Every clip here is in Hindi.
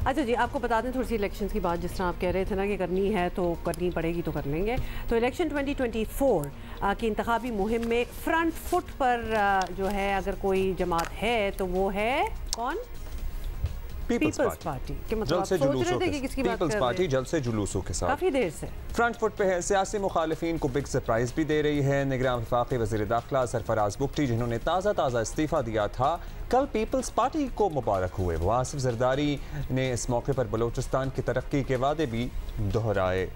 अच्छा जी, आपको बता दें थोड़ी सी इलेक्शंस की बात, जिस तरह आप कह रहे थे ना कि करनी है तो करनी पड़ेगी तो कर लेंगे। तो इलेक्शन 2024 की इंतखाबी मुहिम में फ्रंट फुट पर जो है अगर कोई जमात है तो वो है कौन? पीपल्स पार्टी के मतलब आप सोच रहे थे कि किसकी बात कर रहे हैं? जल्द से जुलूसों के साथ काफ़ी देर से फ्रंट फुट पे है। सियासी मुखालिफिन को बिग सरप्राइज भी दे रही है। निगरान वफाकी वज़ीर दाखिला सरफराज बुख्ती, जिन्होंने ताज़ा इस्तीफ़ा दिया था, कल पीपल्स पार्टी को मुबारक हुए। वो आसिफ जरदारी ने इस मौके पर बलोचिस्तान की तरक्की के वादे भी दोहराए।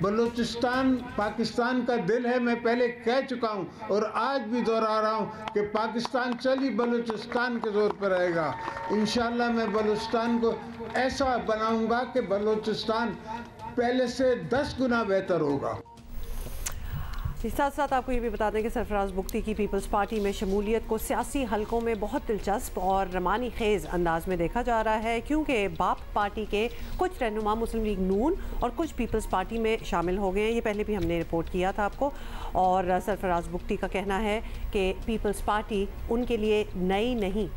बलूचिस्तान पाकिस्तान का दिल है, मैं पहले कह चुका हूँ और आज भी दोहरा रहा हूँ कि पाकिस्तान चली बलूचिस्तान के जोर पर रहेगा। इंशाल्लाह मैं बलूचिस्तान को ऐसा बनाऊंगा कि बलूचिस्तान पहले से 10 गुना बेहतर होगा। साथ साथ आपको ये भी बता दें कि सरफराज बुख्ती की पीपल्स पार्टी में शमूलियत को सियासी हलकों में बहुत दिलचस्प और रमानी खेज़ अंदाज में देखा जा रहा है, क्योंकि बाप पार्टी के कुछ रहनुमा मुस्लिम लीग नून और कुछ पीपल्स पार्टी में शामिल हो गए हैं। ये पहले भी हमने रिपोर्ट किया था आपको। और सरफराज बुख्ती का कहना है कि पीपल्स पार्टी उनके लिए नई नहीं।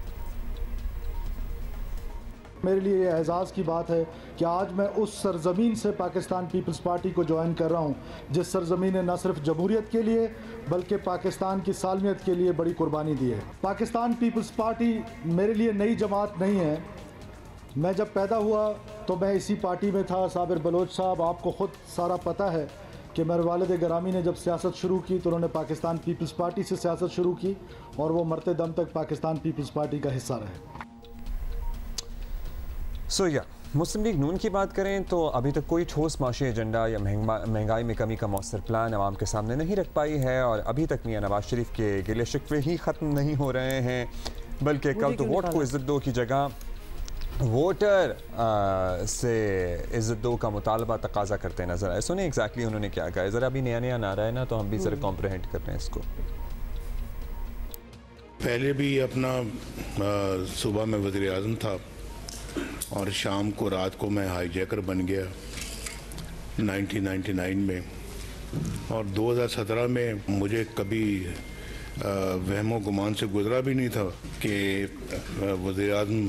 मेरे लिए ये एज़ाज़ की बात है कि आज मैं उस सरज़मीन से पाकिस्तान पीपल्स पार्टी को ज्वाइन कर रहा हूँ, जिस सरज़मीन ने न सिर्फ जमहूरियत के लिए बल्कि पाकिस्तान की सालमियत के लिए बड़ी कुर्बानी दी है। पाकिस्तान पीपल्स पार्टी मेरे लिए नई जमात नहीं है। मैं जब पैदा हुआ तो मैं इसी पार्टी में था। साबिर बलोच साहब, आपको ख़ुद सारा पता है कि मेरे वालिद गिरामी ने जब सियासत शुरू की तो उन्होंने पाकिस्तान पीपल्स पार्टी से सियासत शुरू की और वो मरते दम तक पाकिस्तान पीपल्स पार्टी का हिस्सा रहे। मुस्लिम लीग नून की बात करें तो अभी तक कोई ठोस माशी एजेंडा या महंगाई में कमी का मौसर प्लान आवाम के सामने नहीं रख पाई है। और अभी तक मियां नवाज शरीफ के गिले शिकवे ही ख़त्म नहीं हो रहे हैं, बल्कि कल तो वोट को इज़्ज़त दो की जगह वोटर से इज़्ज़त दो का मुतालबा तकाजा करते नजर आए। सुने एग्जैक्टली उन्होंने क्या कहा है। ज़रा अभी नया नारा है ना, तो हम भी ज़रा कॉम्प्रहेंड कर रहे हैं इसको। पहले भी अपना सुबह में वज़ीर आज़म था और शाम को रात को मैं हाईजैकर बन गया 1999 में। और 2017 में मुझे कभी वहमो गुमान से गुजरा भी नहीं था कि वज़ीर आज़म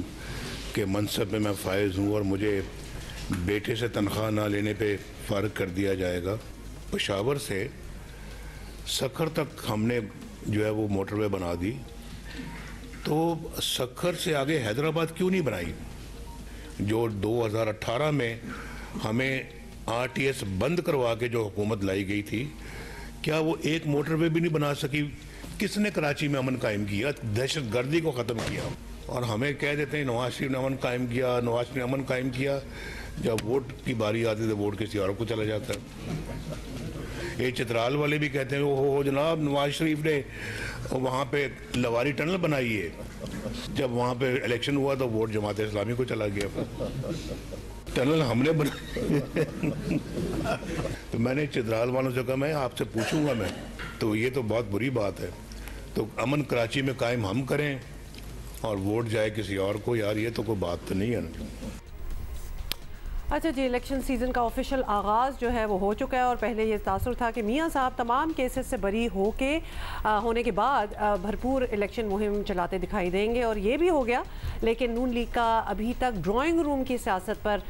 के मनसब में मैं फायज़ हूँ और मुझे बेटे से तनख्वाह ना लेने पे फ़ारिग कर दिया जाएगा। पेशावर से सखर तक हमने जो है वो मोटरवे बना दी, तो सखर से आगे हैदराबाद क्यों नहीं बनाई? जो 2018 में हमें आरटीएस बंद करवा के जो हुकूमत लाई गई थी, क्या वो एक मोटरवे भी नहीं बना सकी? किसने कराची में अमन कायम किया, दहशत गर्दी को ख़त्म किया? और हमें कह देते हैं नवाज शरीफ ने अमन कायम किया, नवाज शरीफ ने अमन कायम किया। जब वोट की बारी आती तो वोट किसी और को चला जाता है। ये चित्राल वाले भी कहते हैं हो जनाब, नवाज शरीफ ने वहाँ पे लवारी टनल बनाई है। जब वहाँ पे इलेक्शन हुआ तो वोट जमात इस्लामी को चला गया। टनल हमने बनाई। तो मैंने चित्राल वालों से कहा मैं आपसे पूछूंगा मैं, तो ये तो बहुत बुरी बात है। तो अमन कराची में कायम हम करें और वोट जाए किसी और को, यार ये तो कोई बात तो नहीं है ना। अच्छा जी, इलेक्शन सीज़न का ऑफिशियल आगाज़ जो है वो हो चुका है और पहले ये तासुर था कि मियां साहब तमाम केसेस से बरी होने के बाद भरपूर इलेक्शन मुहिम चलाते दिखाई देंगे, और ये भी हो गया। लेकिन नून लीग का अभी तक ड्राइंग रूम की सियासत पर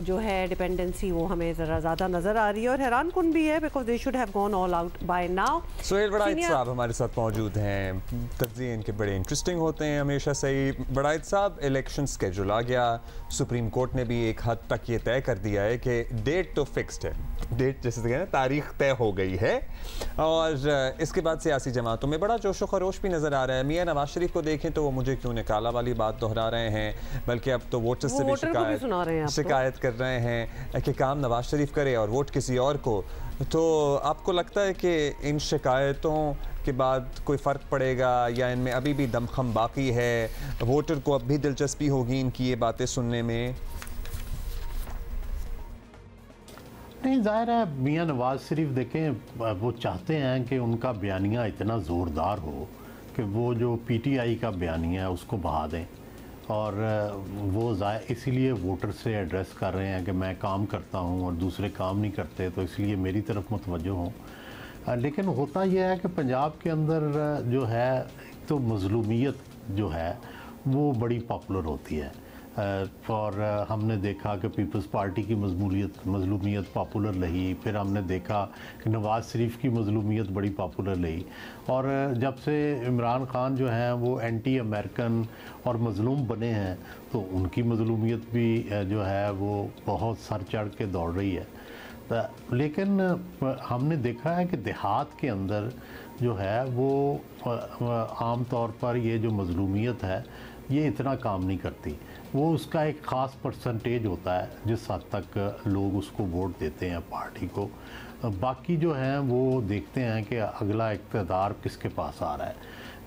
जो है डिपेंडेंसी वो हमें ज़रा ज़्यादा नज़र आ रही है और हैरान कुन भी है, because they should have gone all out by now. Suhail बड़ाइत साहब हमारे साथ मौजूद हैं। तज्ज़िये इनके बड़े इंटरेस्टिंग होते हैं हमेशा से ही। बड़ाइत साहब, इलेक्शन स्केड्यूल आ गया, सुप्रीम कोर्ट ने भी एक हद तक ये तय कर दिया है कि डेट तो फिक्स्ड है, डेट जैसे कहते हैं तारीख तय हो गई है। और इसके बाद सियासी जमातों में बड़ा जोशो खरोश भी नज़र आ रहा है। मियां नवाज शरीफ को देखें तो वो मुझे क्यों निकाला वाली बात दोहरा रहे हैं, बल्कि अब तो वोटर्स से भी शिकायत कर रहे हैं कि काम नवाज शरीफ करे और वोट किसी और को। तो आपको लगता है कि इन शिकायतों के बाद कोई फ़र्क पड़ेगा या इनमें अभी भी दमखम बाकी है? वोटर को अब भी दिलचस्पी होगी इनकी ये बातें सुनने में? नहीं, ज़ाहिर है मियां नवाज शरीफ देखें, वो चाहते हैं कि उनका बयानिया इतना ज़ोरदार हो कि वो जो पीटीआई का बयानिया है उसको बहा दें, और वो इसीलिए वोटर से एड्रेस कर रहे हैं कि मैं काम करता हूं और दूसरे काम नहीं करते, तो इसलिए मेरी तरफ मुतवज्जो हों। लेकिन होता यह है कि पंजाब के अंदर जो है तो मज़लूमियत जो है वो बड़ी पॉपुलर होती है। और हमने देखा कि पीपल्स पार्टी की मजलूमियत पॉपुलर रही, फिर हमने देखा कि नवाज़ शरीफ की मजलूमियत बड़ी पॉपुलर रही, और जब से इमरान ख़ान जो हैं वो एंटी अमेरिकन और मजलूम बने हैं तो उनकी मजलूमियत भी जो है वो बहुत सर चढ़ के दौड़ रही है। लेकिन हमने देखा है कि देहात के अंदर जो है वो आम तौर पर ये जो मजलूमियत है ये इतना काम नहीं करती। वो उसका एक ख़ास परसेंटेज होता है जिस हद तक लोग उसको वोट देते हैं पार्टी को। बाकी जो हैं वो देखते हैं कि अगला इक़्तिदार किसके पास आ रहा है।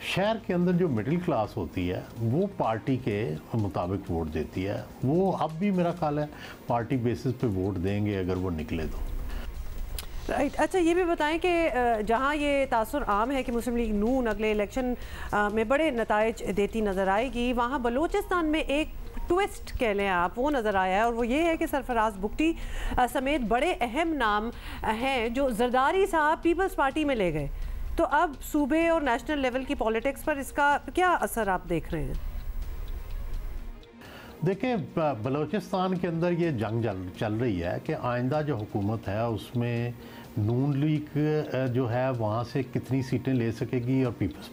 शहर के अंदर जो मिडिल क्लास होती है वो पार्टी के मुताबिक वोट देती है। वो अब भी मेरा ख्याल है पार्टी बेसिस पे वोट देंगे अगर वो निकले तो। राइट। अच्छा, ये भी बताएं कि जहां ये तासुर आम है कि मुस्लिम लीग नून अगले इलेक्शन में बड़े नताइज देती नज़र आएगी, वहां बलूचिस्तान में एक ट्विस्ट कह लें आप वो नज़र आया है, और वो ये है कि सरफराज बुगटी समेत बड़े अहम नाम हैं जो जरदारी साहब पीपल्स पार्टी में ले गए। तो अब सूबे और नेशनल लेवल की पॉलिटिक्स पर इसका क्या असर आप देख रहे हैं? देखें, बलूचिस्तान के अंदर ये जंग चल रही है कि आइंदा जो हुकूमत है उसमें नून लीग जो है वहाँ से कितनी सीटें ले सकेगी, और पीपल्स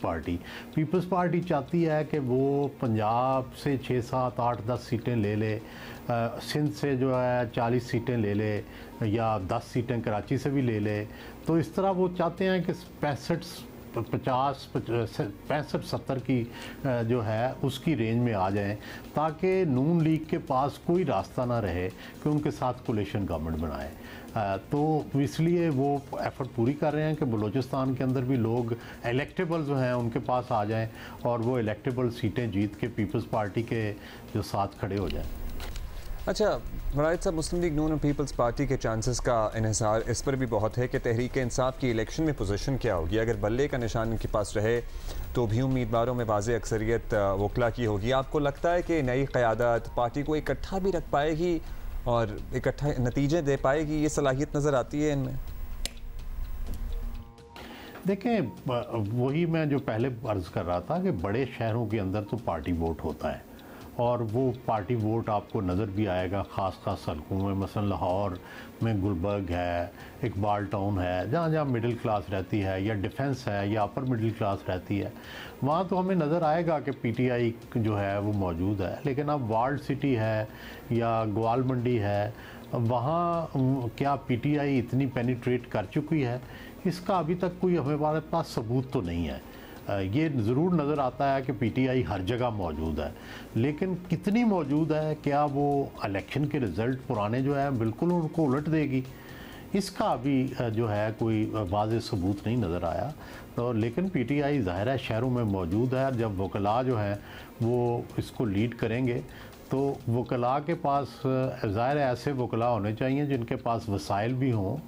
पार्टी चाहती है कि वो पंजाब से 6, 7, 8, 10 सीटें ले ले, सिंध से जो है 40 सीटें ले ले, या 10 सीटें कराची से भी ले ले। तो इस तरह वो चाहते हैं कि 65-70 की जो है उसकी रेंज में आ जाएं, ताकि नून लीग के पास कोई रास्ता ना रहे कि उनके साथ कोलिशन गवर्नमेंट बनाए। तो इसलिए वो एफर्ट पूरी कर रहे हैं कि बलूचिस्तान के अंदर भी लोग इलेक्टेबल जो हैं उनके पास आ जाएं और वो इलेक्टेबल सीटें जीत के पीपल्स पार्टी के जो साथ खड़े हो जाएं। अच्छा मुराद साहब, मुस्लिम लीग नून और पीपल्स पार्टी के चांसेस का इन्हिसार इस पर भी बहुत है कि तहरीक इंसाफ की इलेक्शन में पोजीशन क्या होगी। अगर बल्ले का निशान इनके पास रहे तो भी उम्मीदवारों में वाज़ेह अक्सरियत वकला की होगी। आपको लगता है कि नई क़यादत पार्टी को इकट्ठा भी रख पाएगी और इकट्ठा नतीजे दे पाएगी? ये सलाहियत नज़र आती है इनमें? देखें, वही मैं जो पहले अर्ज़ कर रहा था कि बड़े शहरों के अंदर तो पार्टी वोट होता है, और वो पार्टी वोट आपको नज़र भी आएगा ख़ास हलकों में। मसलन लाहौर में गुलबर्ग है, इकबाल टाउन है, जहाँ जहाँ मिडिल क्लास रहती है या डिफेंस है या अपर मिडिल क्लास रहती है, वहाँ तो हमें नज़र आएगा कि पीटीआई जो है वो मौजूद है। लेकिन अब वार्ड सिटी है या ग्वाल मंडी है, वहाँ क्या पीटीआई इतनी पेनिट्रेट कर चुकी है, इसका अभी तक कोई हमारे पास सबूत तो नहीं है। ये ज़रूर नज़र आता है कि पीटीआई हर जगह मौजूद है, लेकिन कितनी मौजूद है, क्या वो इलेक्शन के रिज़ल्ट पुराने जो है बिल्कुल उनको उलट देगी, इसका अभी जो है कोई वाज़ेह सबूत नहीं नज़र आया। तो लेकिन पीटीआई ज़ाहिर है शहरों में मौजूद है। जब वकला जो हैं वो इसको लीड करेंगे तो वकला के पास ज़ाहिर है ऐसे वकला होने चाहिए जिनके पास वसाइल भी हों,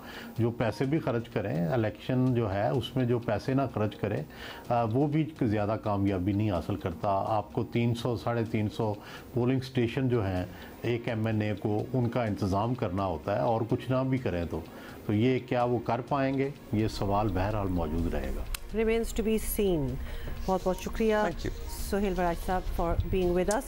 जो पैसे भी खर्च करें। इलेक्शन जो है उसमें जो पैसे ना खर्च करे वो भी ज़्यादा कामयाबी नहीं हासिल करता। आपको 300 साढ़े 300 पोलिंग स्टेशन जो हैं एक एमएनए को उनका इंतज़ाम करना होता है, और कुछ ना भी करें तो ये क्या वो कर पाएंगे, ये सवाल बहरहाल मौजूद रहेगा। Remains to be seen। बहुत बहुत शुक्रिया सोहेल बराज साहब फॉर बीइंग विद अस।